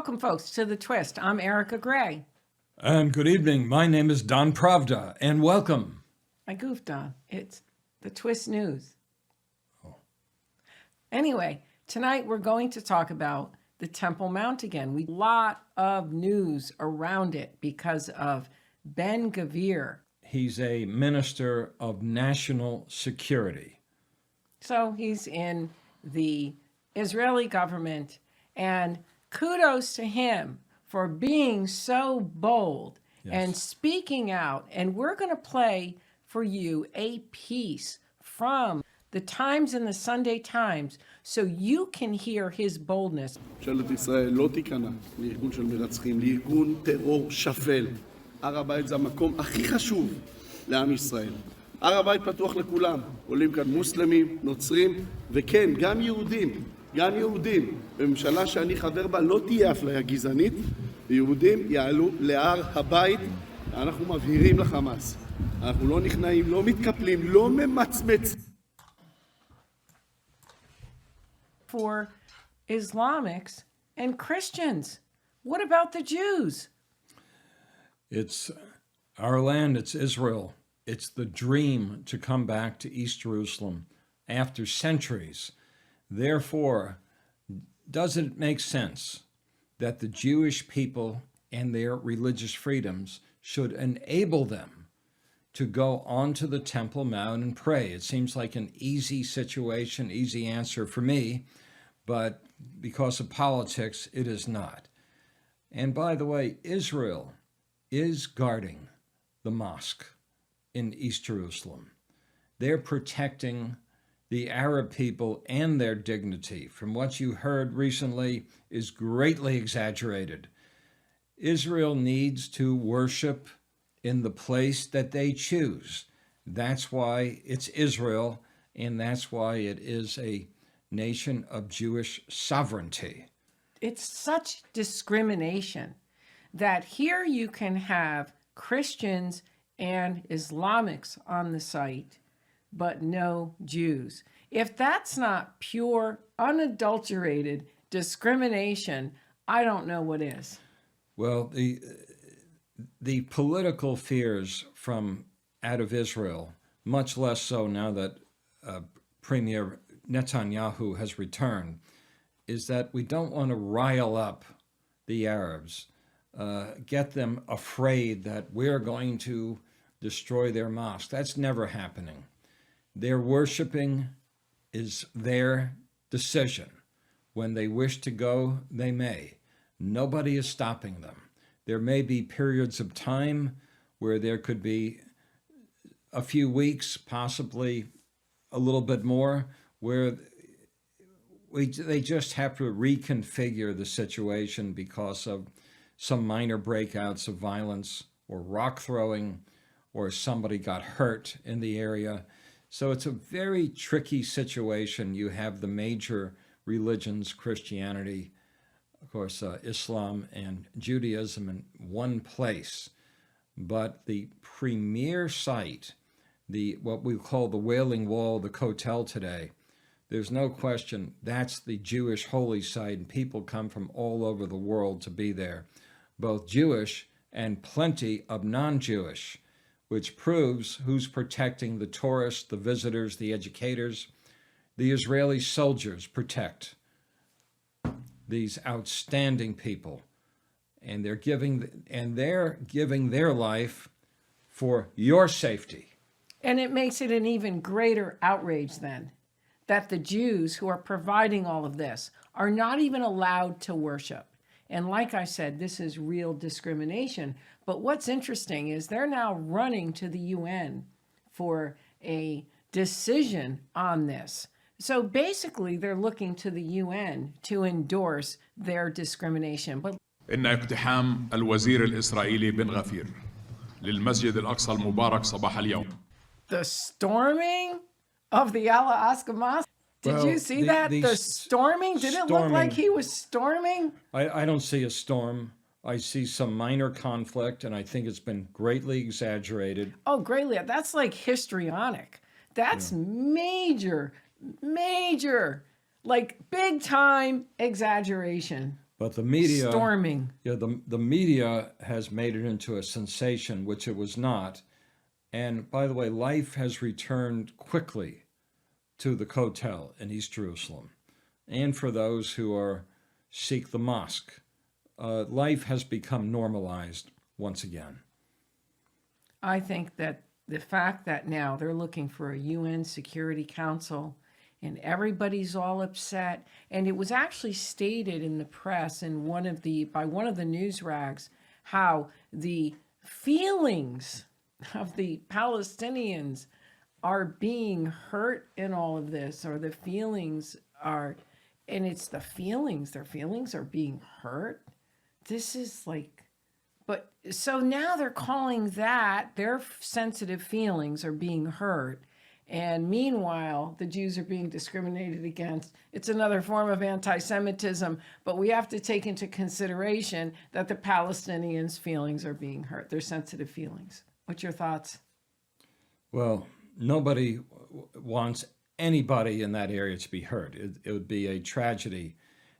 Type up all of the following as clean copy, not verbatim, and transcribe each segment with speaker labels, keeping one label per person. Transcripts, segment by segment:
Speaker 1: Welcome, folks, to The Twist. I'm Erika Gray.
Speaker 2: And good evening. My name is Don Pravda, and welcome.
Speaker 1: I goofed on. It's The Twist News. Anyway, tonight we're going to talk about the Temple Mount again. A lot of news around it because of Ben-Gvir.
Speaker 2: He's a minister of national security.
Speaker 1: So he's in the Israeli government, and kudos to him for being so bold and speaking out. And we're going to play for you a piece from the Times and the Sunday Times so you can hear his boldness.
Speaker 3: ממשלת ישראל לא תיכנע לארגון של מרצחים, לארגון טרור שפל. הר הבית זה המקום הכי חשוב לעם ישראל. הר הבית פתוח לכולם. עולים כאן מוסלמים, נוצרים, וכן, גם יהודים. גם יהודים. בממשלה שאני חבר בה לא תהיה אפליה גזענית, ויהודים יעלו להר הבית. אנחנו מבהירים לחמאס. אנחנו לא נכנעים, לא מתקפלים, לא ממצמצים.
Speaker 1: For Islamics and Christians. What about the Jews?
Speaker 2: It's our land, it's Israel. It's the dream to come back to East Jerusalem after centuries. Therefore, does it make sense that the Jewish people and their religious freedoms should enable them to go onto the Temple Mount and pray? It seems like an easy situation, easy answer for me, but because of politics, it is not. And by the way, Israel is guarding the mosque in East Jerusalem. They're protecting the Arab people and their dignity. From what you heard recently is greatly exaggerated. Israel needs to worship in the place that they choose. That's why it's Israel, and that's why it is a nation of Jewish sovereignty.
Speaker 1: It's such discrimination that here you can have Christians and Islamics on the site, but no Jews. If that's not pure, unadulterated discrimination, I don't know what is.
Speaker 2: Well, the political fears from out of Israel, much less so now that Premier Netanyahu has returned, is that we don't want to rile up the Arabs, get them afraid that we're going to destroy their mosque. That's never happening. Their worshiping is their decision. When they wish to go, they may. Nobody is stopping them. There may be periods of time where there could be a few weeks, possibly a little bit more, where they just have to reconfigure the situation because of some minor breakouts of violence or rock throwing, or somebody got hurt in the area. So it's a very tricky situation. You have the major religions, Christianity, of course, Islam and Judaism in one place. But the premier site, what we call the Wailing Wall, the Kotel today, there's no question that's the Jewish holy site, and people come from all over the world to be there, both Jewish and plenty of non-Jewish, which proves who's protecting the tourists, the visitors, the educators. The Israeli soldiers protect these outstanding people, and they're giving their life for your safety.
Speaker 1: And it makes it an even greater outrage then that the Jews who are providing all of this are not even allowed to worship. And like I said, this is real discrimination. But what's interesting is they're now running to the UN for a decision on this. So basically, they're looking to the UN to endorse their discrimination. But
Speaker 4: إن اقتحام الوزير الإسرائيلي بن غفير للمسجد الأقصى المبارك صباح اليوم.
Speaker 1: The storming of the Al-Aqsa Mosque. Did you see that? The storming? Did it look like he was storming?
Speaker 2: I don't see a storm. I see some minor conflict, and I think it's been greatly exaggerated.
Speaker 1: Oh, greatly. That's like histrionic. That's major, like big time exaggeration.
Speaker 2: But the media,
Speaker 1: storming.
Speaker 2: the media has made it into a sensation, which it was not. And by the way, life has returned quickly to the Kotel in East Jerusalem. And for those who seek the mosque, life has become normalized once again.
Speaker 1: I think that the fact that now they're looking for a UN Security Council and everybody's all upset, and it was actually stated in the press in by one of the news rags how the feelings of the Palestinians are being hurt in all of this, or the feelings are, and it's the feelings, their feelings are being hurt. This is like, but so now they're calling that their sensitive feelings are being hurt. And meanwhile, the Jews are being discriminated against. It's another form of anti-Semitism, but we have to take into consideration that the Palestinians' feelings are being hurt, their sensitive feelings. What's your thoughts?
Speaker 2: Well, nobody wants anybody in that area to be hurt. It would be a tragedy.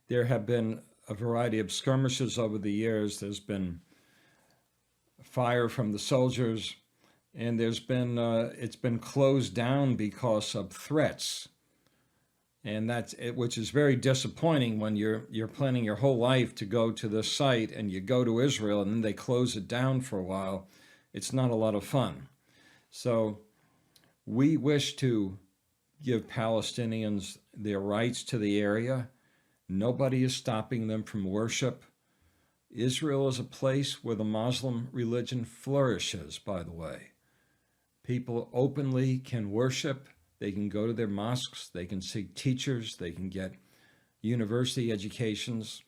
Speaker 2: There have been a variety of skirmishes over the years. There's been fire from the soldiers, and there's been it's been closed down because of threats, and that's it, which is very disappointing when you're planning your whole life to go to this site and you go to Israel and then they close it down for a while. It's not a lot of fun. So we wish to give Palestinians their rights to the area. Nobody is stopping them from worship. Israel is a place where the Muslim religion flourishes, by the way. People openly can worship. They can go to their mosques. They can seek teachers. They can get university educations.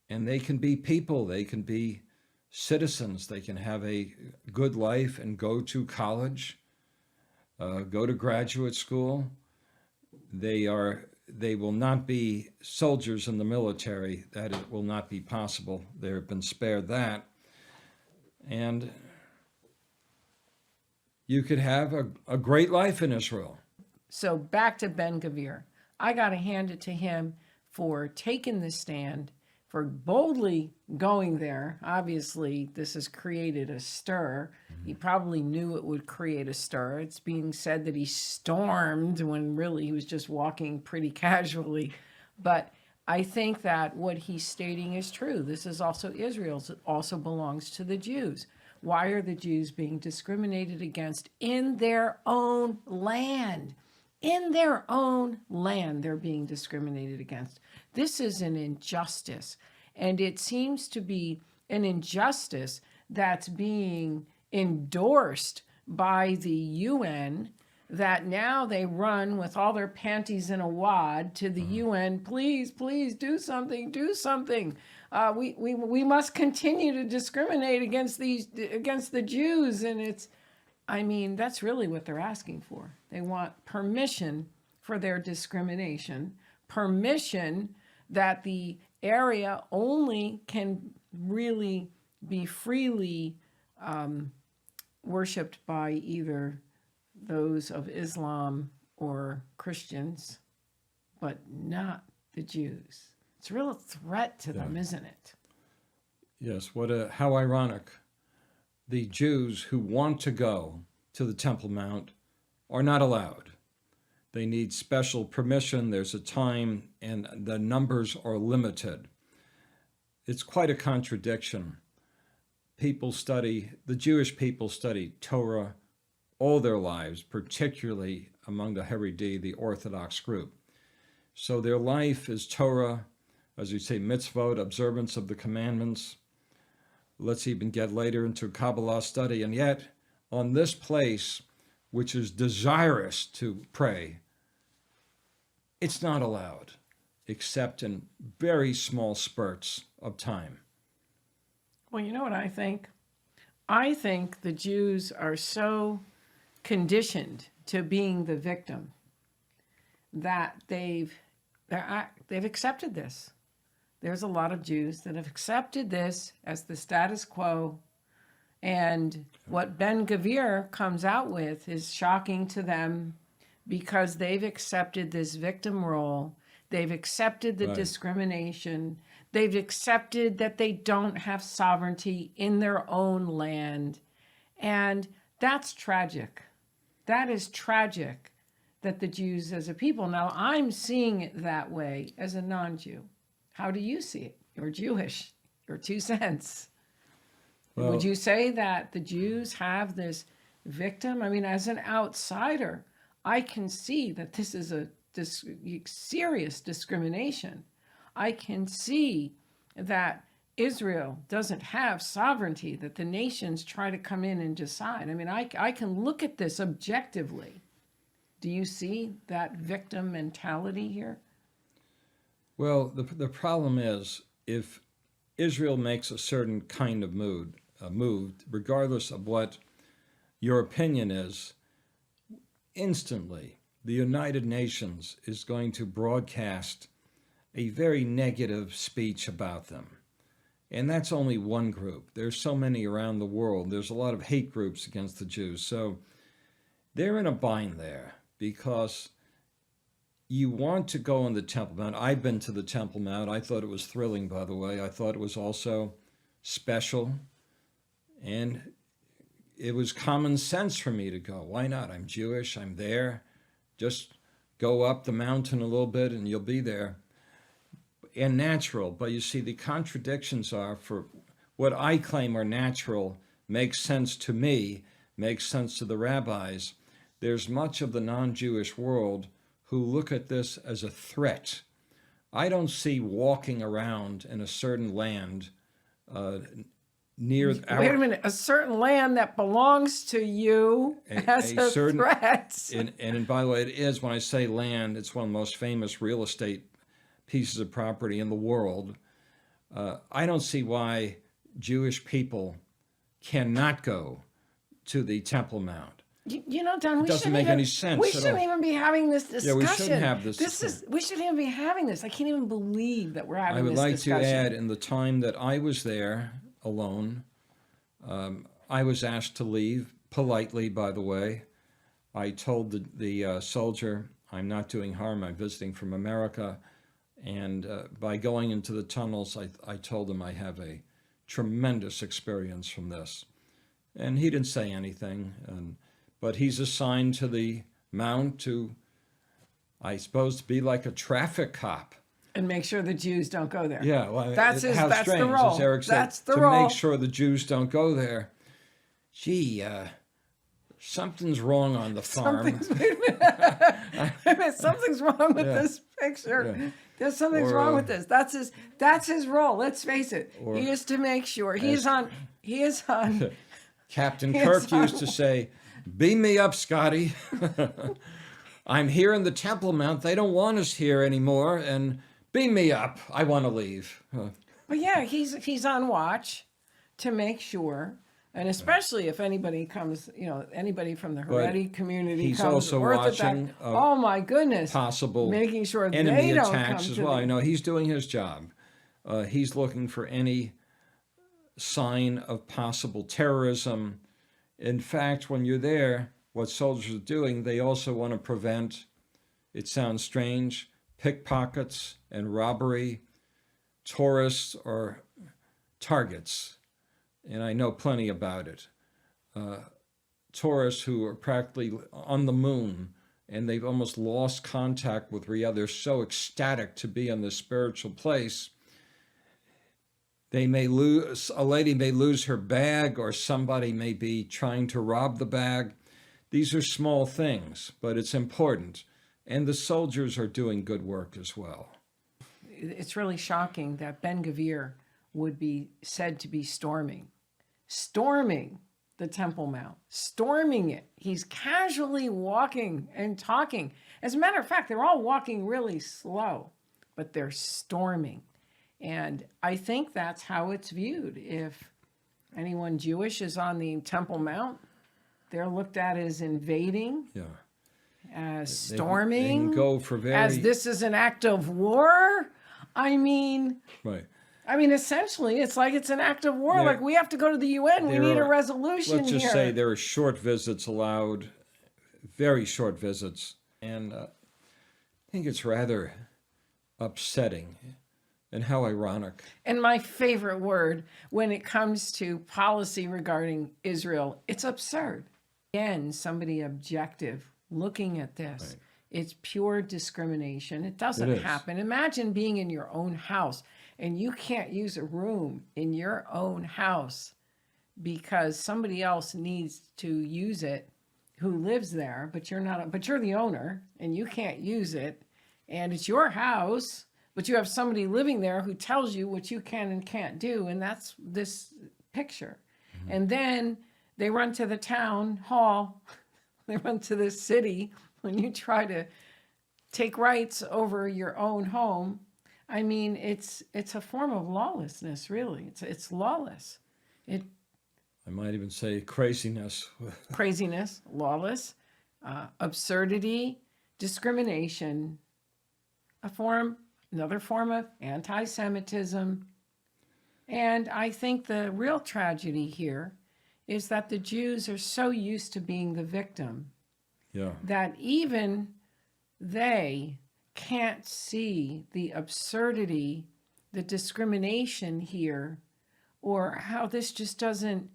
Speaker 2: And they can be people. They can be citizens. They can have a good life and go to college, go to graduate school. They will not be soldiers in the military. That it will not be possible. They have been spared that. And you could have a great life in Israel.
Speaker 1: So back to Ben-Gvir. I got to hand it to him for taking the stand, for boldly going there. Obviously, this has created a stir. He probably knew it would create a stir. It's being said that he stormed when really he was just walking pretty casually. But I think that what he's stating is true. This is also Israel's. It also belongs to the Jews. Why are the Jews being discriminated against in their own land? In their own land, they're being discriminated against. This is an injustice, and it seems to be an injustice that's being endorsed by the UN, that now they run with all their panties in a wad to the UN, please, please do something, do something. We must continue to discriminate against the Jews. And that's really what they're asking for. They want permission for their discrimination, permission that the area only can really be freely worshipped by either those of Islam or Christians, but not the Jews. It's a real threat to them, isn't it?
Speaker 2: Yes, how ironic. The Jews who want to go to the Temple Mount are not allowed. They need special permission. There's a time, and the numbers are limited. It's quite a contradiction. The Jewish people study Torah all their lives, particularly among the Haredi, the Orthodox group. So their life is Torah, as we say, mitzvot, observance of the commandments. Let's even get later into Kabbalah study. And yet, on this place, which is desirous to pray, it's not allowed, except in very small spurts of time.
Speaker 1: Well, you know what I think? I think the Jews are so conditioned to being the victim that they've accepted this. There's a lot of Jews that have accepted this as the status quo, and what Ben-Gvir comes out with is shocking to them because they've accepted this victim role. They've accepted the
Speaker 2: Right.
Speaker 1: discrimination. They've accepted that they don't have sovereignty in their own land. And that's tragic. That is tragic that the Jews as a people, now I'm seeing it that way as a non-Jew. How do you see it? You're Jewish. Your 2 cents.
Speaker 2: Well,
Speaker 1: Would you say that the Jews have this victim? I mean, as an outsider, I can see that this is a serious discrimination. I can see that Israel doesn't have sovereignty, that the nations try to come in and decide. I mean, I can look at this objectively. Do you see that victim mentality here?
Speaker 2: well, the problem is if Israel makes a certain kind of move, regardless of what your opinion is, instantly the United Nations is going to broadcast a very negative speech about them. And that's only one group. There's so many around the world. There's a lot of hate groups against the Jews. So they're in a bind there because you want to go on the Temple Mount. I've been to the Temple Mount. I thought it was thrilling, by the way. I thought it was also special. And it was common sense for me to go. Why not? I'm Jewish. I'm there. Just go up the mountain a little bit and you'll be there. And natural. But you see, the contradictions are for what I claim are natural, makes sense to me, makes sense to the rabbis. There's much of the non-Jewish world who look at this as a threat. I don't see walking around in a certain land near our...
Speaker 1: Wait a minute, a certain land that belongs to you as a
Speaker 2: certain
Speaker 1: threat.
Speaker 2: And by the way, it is, when I say land, it's one of the most famous real estate pieces of property in the world. I don't see why Jewish people cannot go to the Temple Mount.
Speaker 1: You know, Don, we
Speaker 2: doesn't
Speaker 1: shouldn't
Speaker 2: make
Speaker 1: even,
Speaker 2: any sense
Speaker 1: we
Speaker 2: at
Speaker 1: shouldn't
Speaker 2: all.
Speaker 1: even be having this discussion.
Speaker 2: Yeah, we shouldn't have this.
Speaker 1: We shouldn't even be having this. I can't even believe that we're having
Speaker 2: I would
Speaker 1: this
Speaker 2: like
Speaker 1: discussion.
Speaker 2: to add, in the time that I was there alone, I was asked to leave, politely, by the way. I told the soldier, I'm not doing harm, I'm visiting from America. And by going into the tunnels, I told him I have a tremendous experience from this. And he didn't say anything. But he's assigned to the mount to, I suppose, to be like a traffic cop.
Speaker 1: And make sure the Jews don't go there.
Speaker 2: Yeah, well,
Speaker 1: that's
Speaker 2: how strange,
Speaker 1: the role.
Speaker 2: as Eric said,
Speaker 1: That's the
Speaker 2: to
Speaker 1: role.
Speaker 2: make sure the Jews don't go there. Gee, something's wrong on the farm.
Speaker 1: Something's wrong with this picture.
Speaker 2: Yeah.
Speaker 1: There's something's wrong with this. That's his role. Let's face it. He is to make sure he is on.
Speaker 2: Captain Kirk used to say, "Beam me up, Scotty. I'm here in the Temple Mount. They don't want us here anymore, and beam me up. I want to leave."
Speaker 1: But yeah, he's on watch to make sure, and especially if anybody comes, anybody from the Haredi community
Speaker 2: he's
Speaker 1: comes,
Speaker 2: also
Speaker 1: Orthodox,
Speaker 2: watching
Speaker 1: oh my goodness,
Speaker 2: possible
Speaker 1: making sure
Speaker 2: enemy
Speaker 1: they don't
Speaker 2: attacks
Speaker 1: come
Speaker 2: as
Speaker 1: to
Speaker 2: well.
Speaker 1: the-
Speaker 2: I know he's doing his job. He's looking for any sign of possible terrorism. In fact, when you're there, what soldiers are doing, they also want to prevent, it sounds strange, pickpockets and robbery, tourists or targets. And I know plenty about it. Tourists who are practically on the moon and they've almost lost contact with reality. They're so ecstatic to be in this spiritual place. A lady may lose her bag, or somebody may be trying to rob the bag. These are small things, but it's important. And the soldiers are doing good work as well.
Speaker 1: It's really shocking that Ben-Gvir would be said to be storming the Temple Mount, storming it. He's casually walking and talking. As a matter of fact, they're all walking really slow, but they're storming. And I think that's how it's viewed. If anyone Jewish is on the Temple Mount, they're looked at as invading, as storming,
Speaker 2: They can go for
Speaker 1: as this is an act of war. I mean,
Speaker 2: right.
Speaker 1: Essentially, it's like it's an act of war. Like we have to go to the UN. We need a resolution
Speaker 2: Let's just
Speaker 1: here.
Speaker 2: say there are short visits allowed, very short visits. And I think it's rather upsetting. And how ironic.
Speaker 1: And my favorite word when it comes to policy regarding Israel, it's absurd. Again, somebody objective looking at this.
Speaker 2: Right.
Speaker 1: It's pure discrimination. It doesn't
Speaker 2: It is.
Speaker 1: happen. Imagine being in your own house and you can't use a room in your own house because somebody else needs to use it who lives there, but you're the owner and you can't use it, and it's your house, but you have somebody living there who tells you what you can and can't do, and that's this picture. Mm-hmm. And then they run to the town hall, they run to the city when you try to take rights over your own home. I mean, it's a form of lawlessness, really. It's lawless.
Speaker 2: I might even say craziness.
Speaker 1: Craziness, lawless, absurdity, discrimination, another form of anti-Semitism. And I think the real tragedy here is that the Jews are so used to being the victim that even they can't see the absurdity, the discrimination here, or how this just doesn't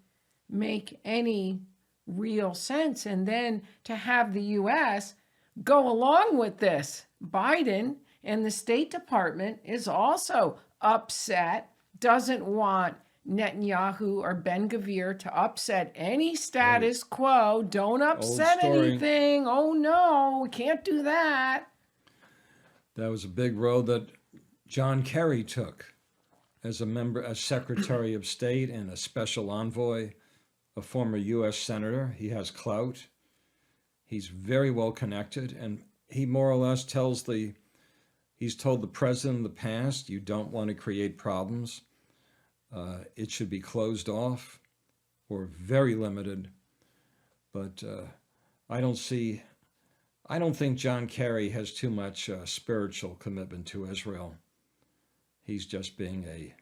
Speaker 1: make any real sense. And then to have the U.S. go along with this. Biden and the State Department is also upset, doesn't want Netanyahu or Ben-Gvir to upset any status quo. Don't upset anything. Oh no, we can't do that.
Speaker 2: That was a big road that John Kerry took as as Secretary of State and a special envoy, a former U.S. Senator. He has clout. He's very well connected, and he more or less he's told the president in the past, you don't want to create problems. It should be closed off or very limited. But I don't think John Kerry has too much spiritual commitment to Israel. He's just being a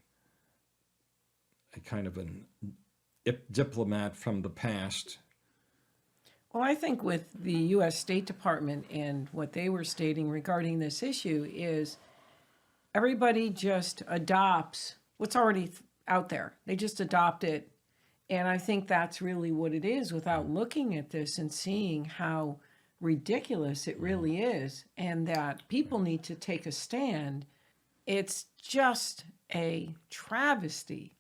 Speaker 2: kind of an diplomat from the past.
Speaker 1: Well, I think with the U.S. State Department and what they were stating regarding this issue is everybody just adopts what's already out there. They just adopt it. And I think that's really what it is without looking at this and seeing how ridiculous it really is and that people need to take a stand. It's just a travesty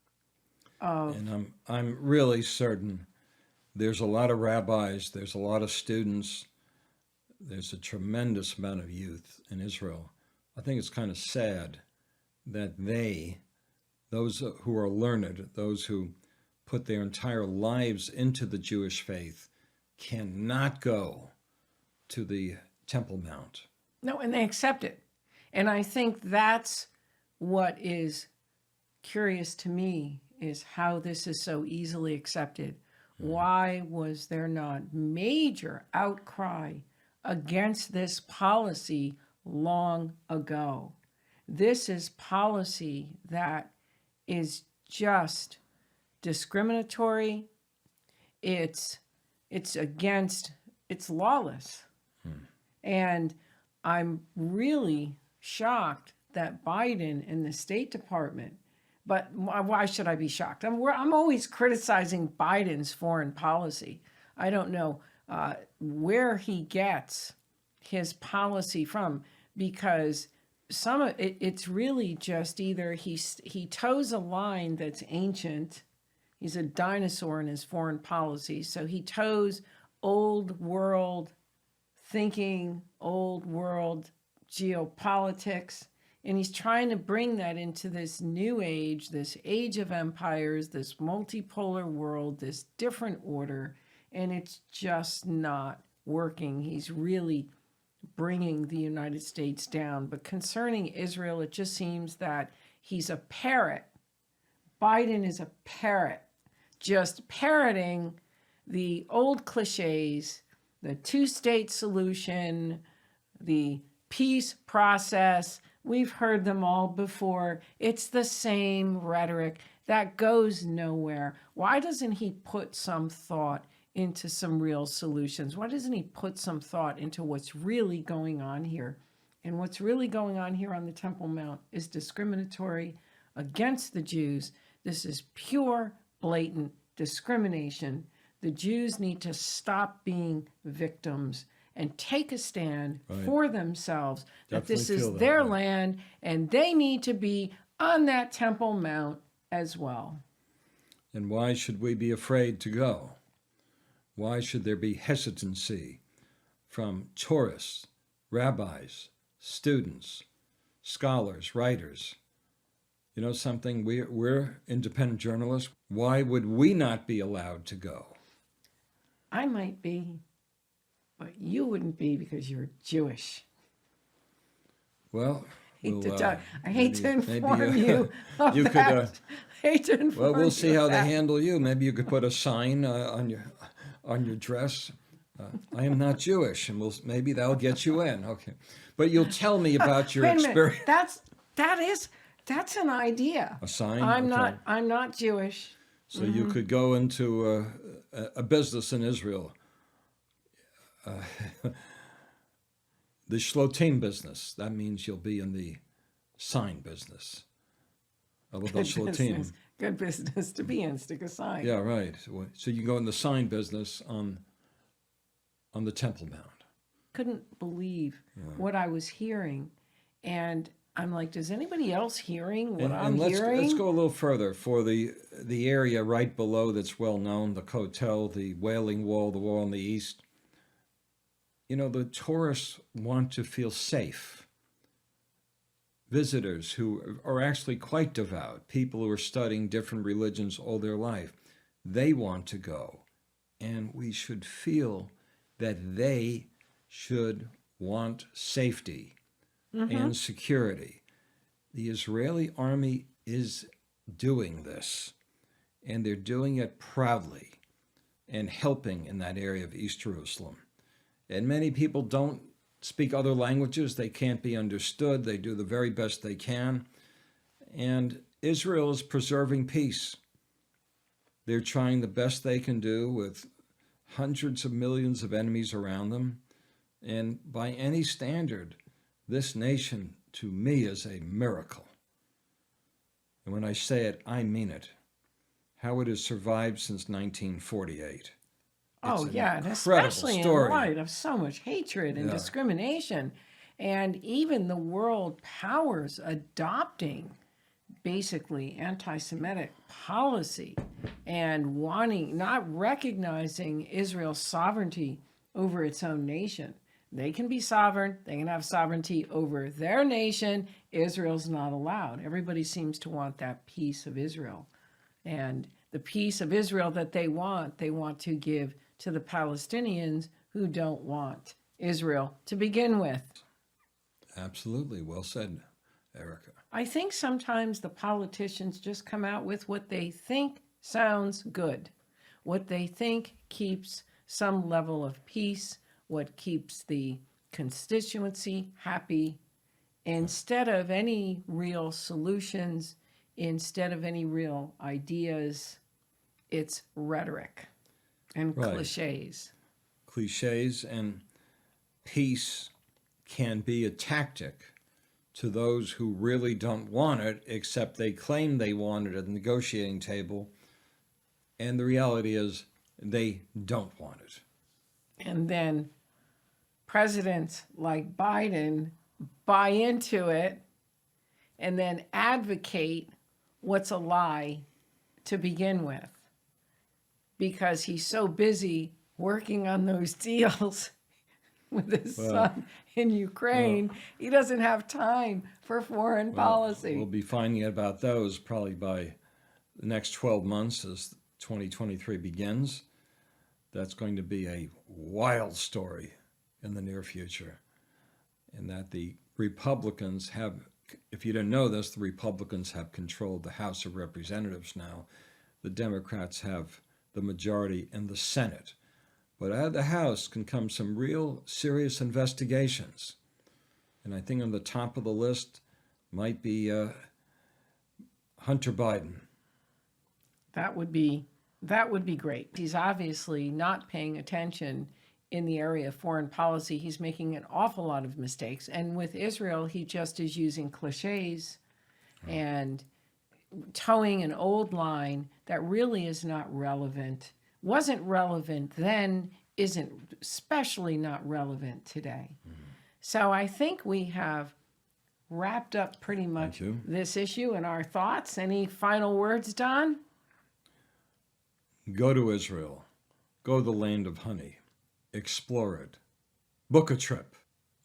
Speaker 1: of...
Speaker 2: And I'm really certain there's a lot of rabbis, there's a lot of students, there's a tremendous amount of youth in Israel. I think it's kind of sad that those who are learned, those who put their entire lives into the Jewish faith, cannot go to the Temple Mount.
Speaker 1: No, and they accept it. And I think that's what is curious to me, is how this is so easily accepted. Why was there not major outcry against this policy long ago? This is policy that is just discriminatory. It's lawless. And I'm really shocked that Biden and the State Department, but why should I be shocked? I'm always criticizing Biden's foreign policy. I don't know where he gets his policy from, because some of it's really just either he toes a line that's ancient. He's a dinosaur in his foreign policy, so he toes old world thinking, old world geopolitics, and he's trying to bring that into this new age, this age of empires, this multipolar world, this different order, and it's just not working. He's really bringing the United States down. But concerning Israel, it just seems that he's a parrot. Biden is a parrot, just parroting the old cliches, the two-state solution, the peace process. We've heard them all before. It's the same rhetoric that goes nowhere. Why doesn't he put some thought into some real solutions? Why doesn't he put some thought into what's really going on here? And what's really going on here on the Temple Mount is discriminatory against the Jews. This is pure, blatant discrimination. The Jews need to stop being victims and take a stand for themselves, that this
Speaker 2: Definitely
Speaker 1: is
Speaker 2: feel that
Speaker 1: their
Speaker 2: way.
Speaker 1: land and they need to be on that Temple Mount as well.
Speaker 2: And why should we be afraid to go? Why should there be hesitancy from tourists, rabbis, students, scholars, writers? You know something? We're independent journalists. Why would we not be allowed to go?
Speaker 1: I might be, but you wouldn't be because you're Jewish.
Speaker 2: Well,
Speaker 1: I hate to inform you of
Speaker 2: you
Speaker 1: that.
Speaker 2: could,
Speaker 1: I hate to inform
Speaker 2: well, we'll
Speaker 1: you
Speaker 2: see
Speaker 1: of
Speaker 2: how they
Speaker 1: that.
Speaker 2: handle you. Maybe you could put a sign on your dress. I am not Jewish, and maybe that'll get you in. Okay, but you'll tell me about your
Speaker 1: Wait a minute.
Speaker 2: experience.
Speaker 1: That's an idea.
Speaker 2: A sign.
Speaker 1: I'm
Speaker 2: Okay.
Speaker 1: not Jewish.
Speaker 2: So you could go into a business in Israel, the shlotim business. That means you'll be in the sign business.
Speaker 1: Good business to be in. Stick a sign.
Speaker 2: Yeah, right. So you go in the sign business on the Temple Mount.
Speaker 1: Couldn't believe what I was hearing, and I'm like, does anybody else hearing what I'm hearing?
Speaker 2: Let's go a little further. For the area right below that's well known, the Kotel, the Wailing Wall, the wall on the east. You know, the tourists want to feel safe. Visitors who are actually quite devout, people who are studying different religions all their life, they want to go. And we should feel that they should want safety and security. The Israeli army is doing this, and they're doing it proudly and helping in that area of East Jerusalem. And many people don't speak other languages. They can't be understood. They do the very best they can. And Israel is preserving peace. They're trying the best they can do with hundreds of millions of enemies around them. And by any standard, this nation, to me, is a miracle. And when I say it, I mean it. How it has survived since 1948.
Speaker 1: Oh,
Speaker 2: an
Speaker 1: yeah, and
Speaker 2: incredible
Speaker 1: especially
Speaker 2: story.
Speaker 1: in light of so much hatred and
Speaker 2: Yeah.
Speaker 1: discrimination. And even the world powers adopting basically anti-Semitic policy and not recognizing Israel's sovereignty over its own nation. They can be sovereign. They can have sovereignty over their nation. Israel's not allowed. Everybody seems to want that piece of Israel. And the piece of Israel that they want to give to the Palestinians who don't want Israel to begin with.
Speaker 2: Absolutely. Well said, Erika.
Speaker 1: I think sometimes the politicians just come out with what they think sounds good, what they think keeps some level of peace, what keeps the constituency happy, instead of any real solutions, instead of any real ideas. It's rhetoric and
Speaker 2: Right.
Speaker 1: cliches.
Speaker 2: Cliches, and peace can be a tactic to those who really don't want it, except they claim they want it at the negotiating table. And the reality is they don't want it.
Speaker 1: And then presidents like Biden buy into it and then advocate what's a lie to begin with, because he's so busy working on those deals with his son in Ukraine, he doesn't have time for foreign policy.
Speaker 2: We'll be finding out about those probably by the next 12 months as 2023 begins. That's going to be a wild story in the near future. And that the Republicans have, if you didn't know this, the Republicans have controlled the House of Representatives now. The Democrats have the majority in the Senate. But out of the House can come some real serious investigations. And I think on the top of the list might be Hunter Biden.
Speaker 1: That would be great. He's obviously not paying attention in the area of foreign policy, he's making an awful lot of mistakes. And with Israel, he just is using cliches and towing an old line that really is not relevant, wasn't relevant then, isn't especially not relevant today. So I think we have wrapped up pretty much this issue and our thoughts. Any final words, Don?
Speaker 2: Go to Israel. Go to the land of honey. Explore it. Book a trip.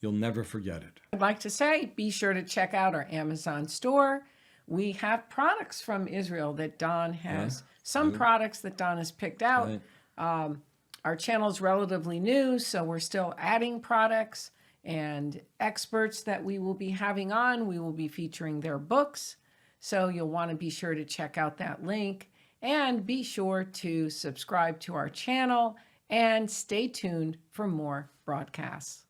Speaker 2: You'll never forget it.
Speaker 1: I'd like to say, be sure to check out our Amazon store. We have products from Israel that Don has. Some products that Don has picked out. Our channel is relatively new, so we're still adding products and experts that we will be having on. We will be featuring their books. So you'll want to be sure to check out that link. And be sure to subscribe to our channel and stay tuned for more broadcasts.